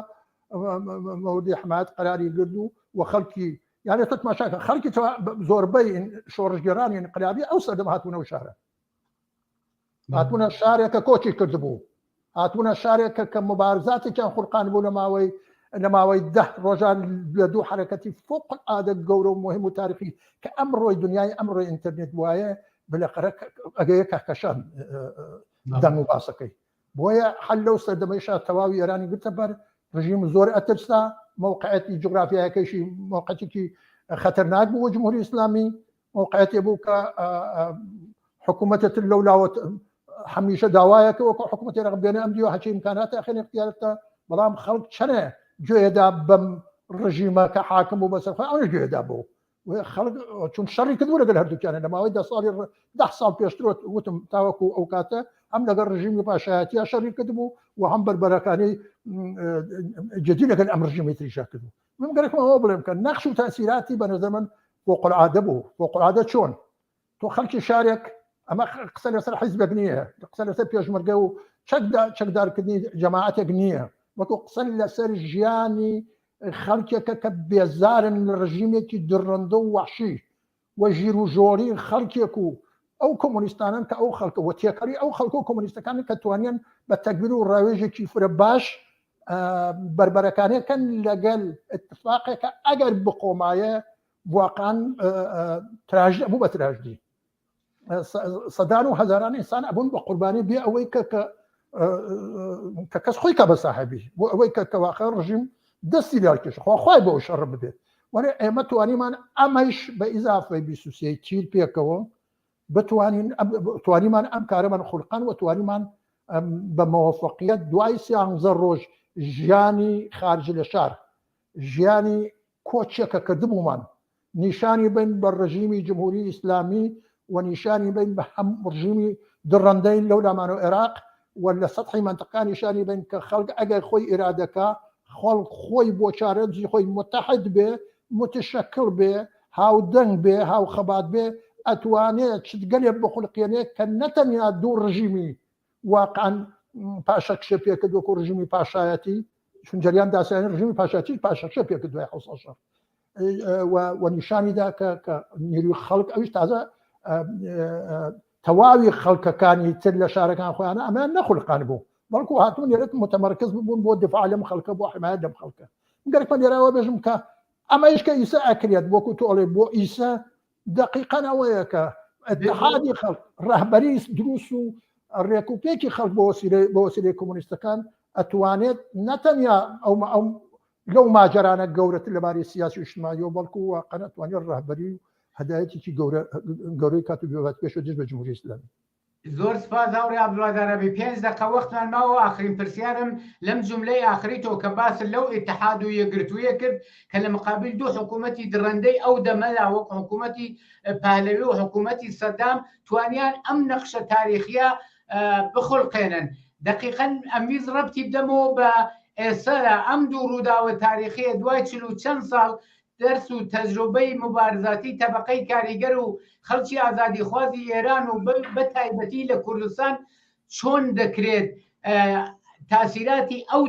مەوردی حمایەت قەراری گرت و خەڵکی یانێ تەماشاکە خەڵکی زۆربەی شۆڕژگەرانی انقلابی ئەو سەردەم هاتوونە و شارە هاتوونە شارێکە کۆچی کردبوو هاتوونە شارێکە کە مبارزاتێکیان خوڕقان بوو لە ماوەی 10 ڕۆژان لە دوو حرەکەتی فوقالعادە گەورە و مهم و تاریخی کە ئەمڕۆی دنیای ئەمڕۆی ئینتەرنێت وایە بلەقەرە ئەگەیە کەکەشان دەنگ و باسەکەی بۆیە حل لەو سەردەمەیشا تەواوی ئێرانی گرتە بەر ڕژیم زۆر ئەترسا موقعەتی جغرافیایەکەیشی موقعەتێکی خەتەرناک بوو جمهوری ئیسلامی موقعەتێ بوو کە حکوومەتێتر لەولاوە هەمیشە داوایەکە وەکو حکوومەتی ڕەبێنە ئەم دیوە هەچی ئیمکاناتە ئەخێن اختیارەتە بەڵام خەڵک چەنێ گوێدا بەم ڕژیمە کە حاکم بوو بەسەر خۆی ئەوش گوێدا بوو خەڵک چون شەڕی کردووە لەگەڵ هەردووکیانە لە ماوەی 10 ساڵ پێشترۆ وتم تاوەکو ئەو کاتە ئەم لەگەڵ ڕژیمی پاشایەتیە شەڕی کردبوو و هەم بەربەرەکانی جدی لەگەڵ ئەم ڕژیمی تریشا کردو من گەرەکمەوە بڵێم کە نەخش و تاثیراتی بەنظر من فوقالعادە بوو فوقالعادە چۆن تۆ خەڵکی شارێک ئەمە قسە لەسەر حیزبێک نییە قسە لەسەر پێشمەرگە و چەکدارکردنی جەماعەتێک نییە وەکو قسە لەسەر ژیانی خەڵکێکە کە بێزارن لە ڕژیمێکی درڕندە و وحشی و ژیر و ژۆری خەڵکێک و ئەو کۆمونیستانن کە ئەو خەڵکە و تێکەری ئەو خەڵکە و کۆمونیستەکان کە توانیان بە تەکبیر و ڕاوێژێکی فرە باش بربەرەکانەکەن لەگەل اتفاقێکە ئەگەر بقۆمایە واقعاً تراژدی بوو بە تراژدی سەدان و هەزاران ئینسان ئەبوون بە قوربانی بێ ئەوەی کە کەس خۆی کە بە ساحەبی بۆ ئەوەی کە واقع ڕژیم دەستی لارکێش خۆخوای بۆ شەڕ بدێت وەرە ئێمە توانیمان ئەمەش بە ئیزافەی 23 تیر پێکەوە توانیمان ئەم کارەمان خوڵقان و توانیمان بە مەوەفەقیەت دوای 13 ڕۆژ ژیانی خارج لە شار ژیانی کۆچێکە کردبوومان نیشانی بین بە ڕژیمی جمهوری ئیسلامی و نیشانی بین بە هەم ڕژیمی درڕندەی لەولامان و عێراق و لە سەطحی منطقەکان نیشانی بین کە خەڵک ئەگەر خۆی ئیرادەکە خەڵک خۆی بۆ چارەنجی خۆی متحد بێ متشکل بێ هاودەنگ بێ هاوخەبات بێ ئەتوانێت چگەلێک بە خوڵقیێنێت کە نەتەنیا دوو ڕژیمی واقعاً پاشەکشە پێکرد وەکو ڕژیمی پاشایەتی چون جریان داسایانی ڕژیمی پاشایەتی پاشەکشە پێکرد دوای 6 شەڕ و نیشانیدا کە نیروی خەڵک ئەویش تازە تەواوی خەڵکەکانی تر لە شارەکان خۆیانە ئەمان نەخولقان بوو بەڵکو هاتوون لێرە متمەرکز بوون بۆ دفاع لەم خەڵکە بۆ حمایەت لەم خەڵکە گەرەکمە لێرەوە بێژم کە ئەمەش کە ئیسا ئەکرێت وەکو تۆڵێ بۆ ئیسا دقیقاً ئەوەیە کە اتحادی خەڵک ڕەهبەری دروست و ڕێکوپێکی خەڵک بۆ وەسیلەی کۆمونیستەکان ئەتوانێت نەتەنیا ئەو لەو ماجرانە گەورەتر لەبارەی سیاسی و اجتماعیەوە بەڵکو واقعا ئەتوانێت ڕاهبەری و هەدایەتێکی گەورەی کات و بێوات پێشەوە دژ بە جمهوری ئیسلامی. زۆر سپاس هاوڕێ عەبدوڵڵادارەبی 5 دقە وەختمان ماوە. ئاخرین پرسیارم لەم جملەی ئاخریتەوە کە باس لەو ئیتحاد و یەکگرتوویە کرد کە لە مقابل دوو حکوومەتی دڕندەی ئەو دەمەلا وەک حکوومەتی پالەوی و حکوومەتی سەدام توانیان ئەم نەخشە تاریخیە بخڵقێنن. دقیقاً ئەمیز ڕەبتی بدەمەوە بە ئێستا ئەم دوو ڕووداوە تاریخیە دوای 40 چەند ساڵ دەرس و تەجروبەی مبارزاتی تەبەقەی کاریگەر و خەڵکی ئازادیخوازی ئێران و بە تایبەتی لە کوردستان چۆن دەکرێت تاثیراتی ئەو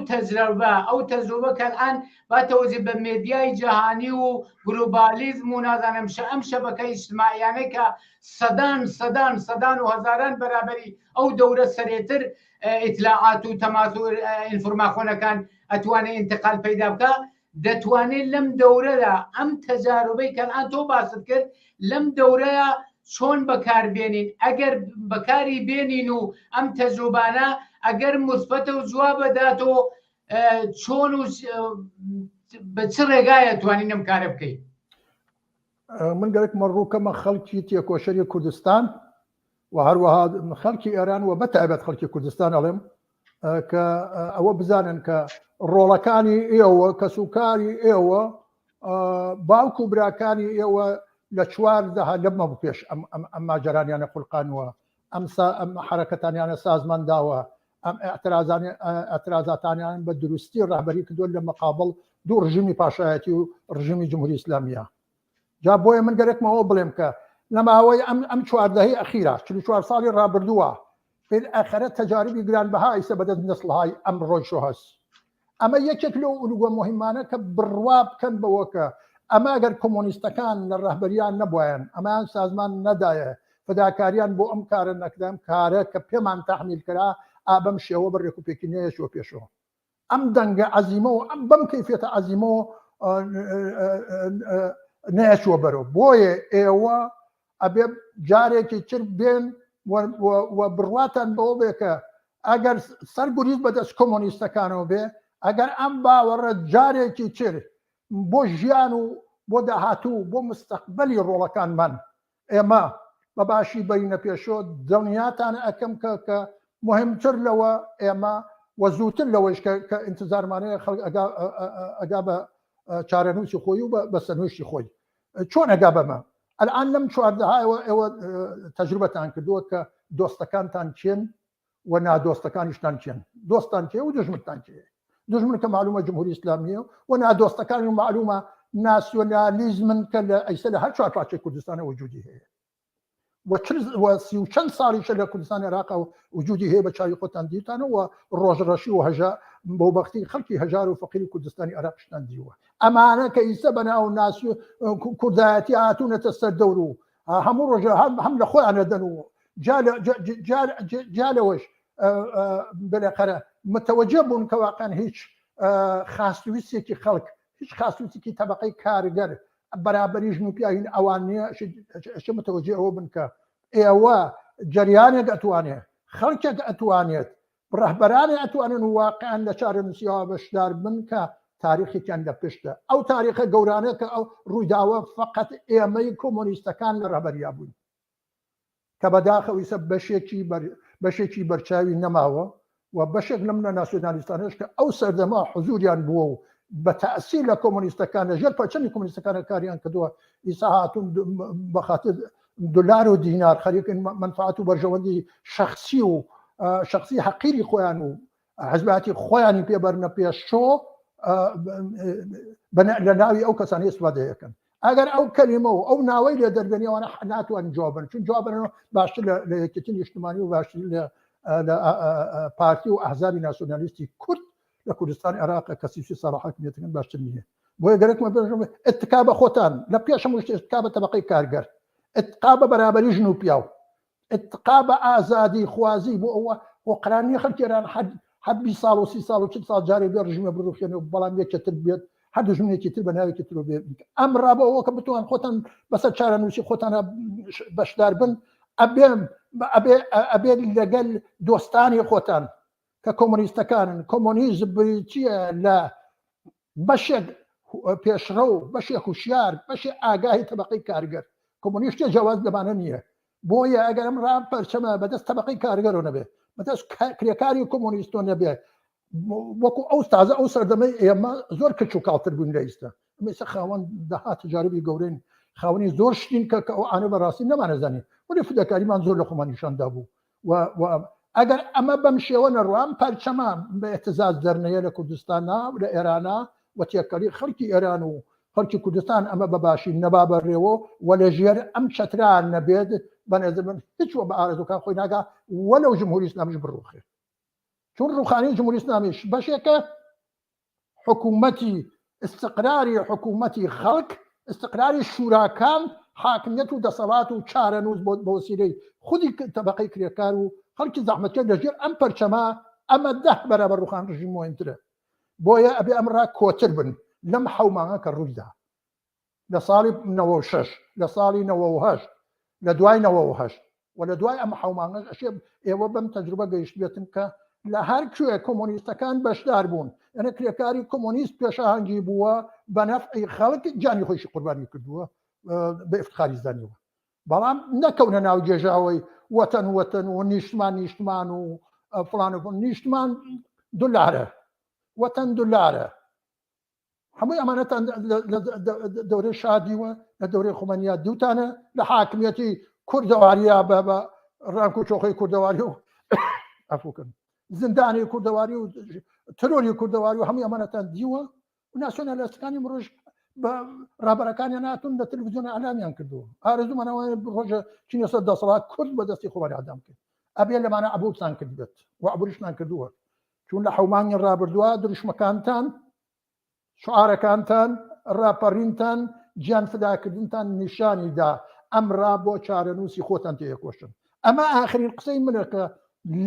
تەجروبە کە الان باتەوەزی بە مێدیای جەهانی و گلۆبالیزم و نازانم ئەم شەبەکەی اجتماعیانەی کە سەدان و هەزاران بەرابەری ئەو دەورە سەرێتر ئیطلاعات و تەماس و ئینفۆرماسیۆنەکان ئەتوانێت انتقال پەیدا بکە، دەتوانێت لەم دەورەدا ئەم تەجاروبەی کە ئەن تۆ باست کرد لەم دەورەیە چۆن بەکاربێنین. ئەگەر بەکاری بێنین و ئەم تەجروبانە ئەگەر مثبەتە و جواب بداتەوە چۆن و بە چ ڕێگایە توانین ئەم کارە بکەین؟ من گەرەک مەڕووکەمە خەڵکی تێکۆشەری کوردستان و هەروەها خەڵکی ئێران و بەتایبەت خەڵکی کوردستان ئەڵێم کە ئەوە بزانن کە ڕۆڵەکانی ئێوە کە سوکاری ئێوە باوکو و براکانی ئێوە لە 14 لەمە پێش ئەم ماجرانیانە قولقانوە ئەم حرەکەتانیانە سازمان داوە ئەم ئەترازاتانیان بە دروستی ڕاهبەری کردووە لە مەقابڵ دوو ڕژیمی پاشایەتی و ڕژیمی جمهوری ئیسلامیە. جا بۆیە من گەرەکمەوە بڵێم کە لە ماوەی ئەم 14 ئەخیرە 44 ساڵی ڕابردووە بالآخرە تەجاربی گرانبەها ئیسە بەدەست نەسڵهای ئەم ڕۆژۆ هەست. ئەمە یەکێک لەو ئولوگە مهمانە کە بڕوا بکەن بەوە کە ئەمە ئەگەر کۆمۆنیستەکان لە ڕاهبەریان نەبووایان ئەمان سازمان نەدایە فداکاریان بۆ ئەم کارە نەکردم کارە کە پێمان تەحمیل کرا ئابەم شێوە بە ڕێکوپێکی نەیەشوە پێشەوە. ئەم دەنگە عەزیمە و ئەم بەم کەیفێتە عەزیمە و نەیەچووە بەرەوە. بۆیە ئێوە ئەبێ جارێکی تر بێن و بڕواتان بەوە بێ کە ئەگەر سەرگوریز بەدەست کۆمۆنیستەکانەوە بێ ئەگەر ئەم باوەڕە جارێکی تر بۆ ژیان و بۆ داهاتوو بۆ مستەقبەلی ڕۆڵەکانمان ئێمە بەباشی بەرینە پێشەوە دڵنیاتان ئەەکەم کە مهمتر لەوە ئێمە وە زووتر لەوەش کە ئینتزارمانەیە خەڵک ئەگا بە چارەنووسی خۆی و بە سەرنوشتی خۆی چۆن ئەگا بەمە الان لەم 14 ئێوە تەجروبەتان کردووە کە دۆستەکانتان چێن و نادۆستەکانیشتان چێن. دۆستان چێ و دژمنتان چێ. دژمن کە معلومە جمهوری ئیسلامیە و نادۆستەکانی معلومە ناسیۆنالیزمن کە لە ئەیسە لە هەر چوار پارچەی کوردستانە وجودی هەیە و 30 و چەند ساڵیشە لە کوردستان عێراق و وجودی هەیە بە چاوی خۆتان دیتانەوە و ڕۆژڕەشی و هەژار بۆ بەختی خەڵکی هەژار و فەقیری کوردستانی عێراقشتان دیوە. ئەمانە کە ئیسە بەناو ناسیۆ کوردایەتی هاتوونەتە سەر دەور و هەموو ڕۆژە هەم لە خۆیانە دەن و جالەوەش بەلەقەرە متەوەجە بوون کە واقعاً هیچ خاستویستێکی خەڵک هیچ خاستویستێکی تەبەقەی کارگەر بەرابەری ژن و پیاوین ئەوان نییە ئەشە متەوەجێ ئەوە بن کە ئێوە جەریانێک ئەتوانێت خەڵکێک ئەتوانێت ڕەهبەرانی ئەتوانن و واقعاً لە چارەنووسیەوە بەشدار بن کە تاریخێکیان لە پشتە ئەو تاریخە گەورانە کە ئەو ڕوویداوە فقط ئێمەی کۆمۆنیستەکان لە ڕەهبەریا بوون کە بەداخەویسە بەشێکی بەرچاوی نەماوە و بەشێک لەم لە ناسیۆنالیستانش کە ئەو سەردەما حزوریان بووە و بە تەئسیر لە کۆمۆنیستەکان لەژێر پەرچەمی کۆمۆنیستەکانە کاریان کردووە ئیسا هاتوون بەخاتر دلار و دینار خەریکن منفعات و بەرژەوەندی شخصی و شخصی حەقیری خۆیان و حزباتی خۆیانی پێبەرنە پێشۆ لە ناوی ئەو کەسانی ئیسفادەیەکەن. ئەگەر ئەو کەلیمە و ئەو ناوەی لێ دەربێنیەوەنە ناتوان جوابن چون جوابن باشتر لە یەکێتی نیشتمانی و باشتر لە پارتی و ئەحزابی ناسیۆنالیستی کورد لە کوردستان عێراق کە 30 ساڵ حاکمیەتەکەن باشتر نییە. بۆیە گەرەکمە بێژم ئەتقا بە خۆتان لە پێش هەموو شتێک ئەتقا بە تەبەقەی کارگەر، ئەتقا بە بەرابەری ژن و پیاو، ئەتقا بە ئازادی خوازی بۆ ئەوە وەقرانی خەڵکی ئێران حد 20 ساڵ و 30 ساڵ و 40 ساڵ جارێ بێ ڕژیمە بڕوخێنێ و بەڵام یەکێتر بێت هەر دژمنێکی تر بە ناوێکی تر بێ. ئەم ڕابە ئەوە کە بتوان خۆتان بەسەر چارەنووسی خۆتانە بەشدار بن ئەبێ لەگەل دۆستانی خۆتان کە کۆمۆنیستەکانن. کۆمۆنیزم بریتیە لە بەشێک پێشڕە و بەشێک هوشیار بەشێ ئاگاهی تەبقەی کارگەر کۆمۆنیستە جیاواز لەمانە نییە بۆیە ئەگەرم ڕام پەرچەمە بەدەست تەبقەی کارگەرەوە نەبێ بەدەست کرێکاری کۆمۆنیستۆ نەبێ وەکو ئەو تازە ئەو سەردەمەی ئێمە زۆر کچ و کاڵتر بووین لە ئێستا ئێستا خاوەن دەها تجاربی گەورەین خاوەنی زۆر شتین کە ئەو ئانە بەڕاستی نەمانەزانین وەلی فدەکاریمان زۆر لە خۆمان نیشاندا بوو ئەگەر ئەمە بەم شێوە نەڕوان پەرچەمە بە ئێتزاز دەرنەیە لە کوردستانە لە ئێرانە و تێکەڵی خەڵکی ئێران و خەڵکی کوردستان ئەمە بەباشی نەبا بەڕێوە و لە ژێر ئەم چەتران نەبێت بەنێزر من هیچوە بە ئارەزوەکان خۆی ناگا وەلەو جمهوری ئیسلامیش بڕوخێ چون ڕوخانی جمهوری ئیسلامیش بەشێکە حکوومەتی استقراری حکوومەتی خەڵک استقراری شوراکان حاکمیت و دەسەڵات و چارەنووس بۆ وسیلەی خودی تەبقەی کرێکار و خەڵکی زەحمەتکە لەژێر ئەم پەرچەمە ئەمە 10 بەرابەر ڕوخان ڕژیم مهمترە بۆیە ئەبێ ئەمڕا کۆتر بن لەم حەومانە کە ڕوویدا لە ساڵی 96 لە ساڵی 98 لە دوای 98 و لە دوای ئەم حەومانە ئەشێ ئێوە بەم تەجروبە گەیشت بێتن کە لە هەر کوێ کۆمۆنیستەکان بەشدار بوون یعنی کرێکاری کۆمۆنیست پێشەهەنگی بووە بە نەفعی خەڵک جانی خۆشی قوربانی کردووە بە ئفتخاری زانیوە بەڵام نەکەونە ناو گێژاوی وەتەن و نیشتمان و فڵان و نیشتمان دولارە وەتەن دولارە هەمووی ئەمانەتان دەورەی شادیوە لە دەورەی خۆمەنیا دووتانە لە حاکمیەتی کوردەواریە بە ڕانک و چۆخەی کوردەواری و ئەفوکن زندانی کوردەواری و ترۆری کوردەواری و هەمووی ئەمانەتان دیوە و ناسیۆنالیستەکانی ڕۆژ بە ڕابەرەکانیان هاتوون لە تەلەڤیزیۆن ئەعلامیان کردووە ئارەزوومانەوەی ڕۆژە چینە سەر دەسەڵات کورد بە دەستی خۆباری ئادام کرد ئەبێ لەمانە عەبوورتان کردبێت و عەبووریشمان کردووە چون لە حەومانی ڕابردووە دروشمەکانتان شعارەکانتان ڕاپەڕینتان گیان فداکردنتان نیشانیدا ئەمڕا بۆ چارەنووسی خۆتان تێکۆشن ئەمە ئاخرین قسەی منەکە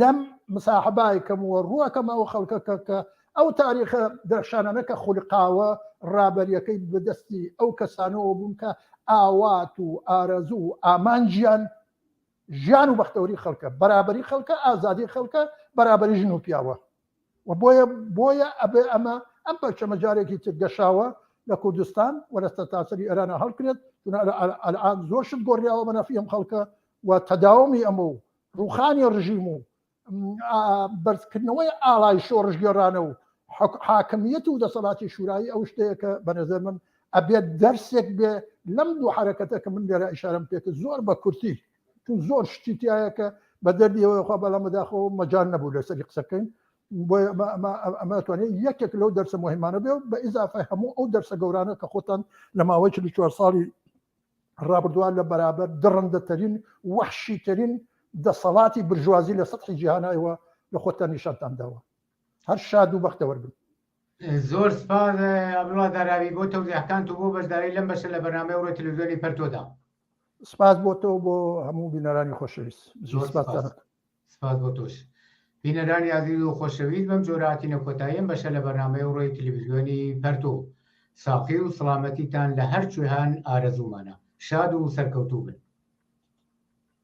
لەم مساحبای کەمەوە ڕووەکەمەوە خەڵکەکە کە ئەو تاریخە دەرشانانە کە خوڵقاوە ڕابەریەکەی بەدەستی ئەو کەسانەوە بوون کە ئاوات و ئارەزوو و ئامانجیان ژیان و بەختەوری خەڵکە بەرابەری خەڵکە ئازادی خەڵکە بەرابەری ژن و پیاوە و بۆیە ئەبێ ئەمە ئەم پەرچەمە جارێکی تر گەشاوە لە کوردستان و لە سەرتاسەری ئێرانە هەڵکرێت ئەلعان زۆر شت گۆڕیاوە بەنەفی ئەم خەڵکە و تەداومی ئەمە و ڕوخانی ڕژیم و بەرزکردنەوەی ئاڵای شۆڕژگێڕانە و حاکمیەت و دەسەڵاتی شورایی ئەو شتەیە کە بەنەزەر من ئەبێت دەرسێک بێ لەم دوو حرەکەتە کە من لێرە ئیشارەم پێکرد زۆر بە کورتی چون زۆر شتی تایە کە بە دەردیەوەی خوا بەڵامەداخەوە مەجال نەبوو لەسەری قسەکەین ئەمە توانێت یەکێک لەو دەرسە مهمانە بێ بە ئیزافە هەموو ئەو دەرسە گەورانە کە خۆتان لە ماوەی 44 ساڵی ڕابردووان لە بەرابەر دڕندەترین وەحشیترین دەسەڵاتی برژوازی لە سەطحی جیهانایەوە لە خۆتان نیشانتان داوە هەر شاد و بەختەوەر بن زۆر سپاس عەبدوڵڵا داراوی بۆ تەوزیحکان و بۆ بەشداری لەم بەشە لە بەرنامەی ئەوڕۆی تەلەڤیزیۆنی پەرتۆدا سپاس بۆ تۆ بۆ هەموو بینەرانی خۆشەویست سپاس بۆ تۆش بینەرانی عەزیز و خۆشەویست بەم جۆرەهاتینە کۆتاییەم بەشە لە بەرنامەی ئەوڕۆی تەلەڤیزیۆنی پەرتۆ ساقی و سڵامەتیتان لە هەر کوێهان ئارەزوومانە شاد و سەرکەوتوو بن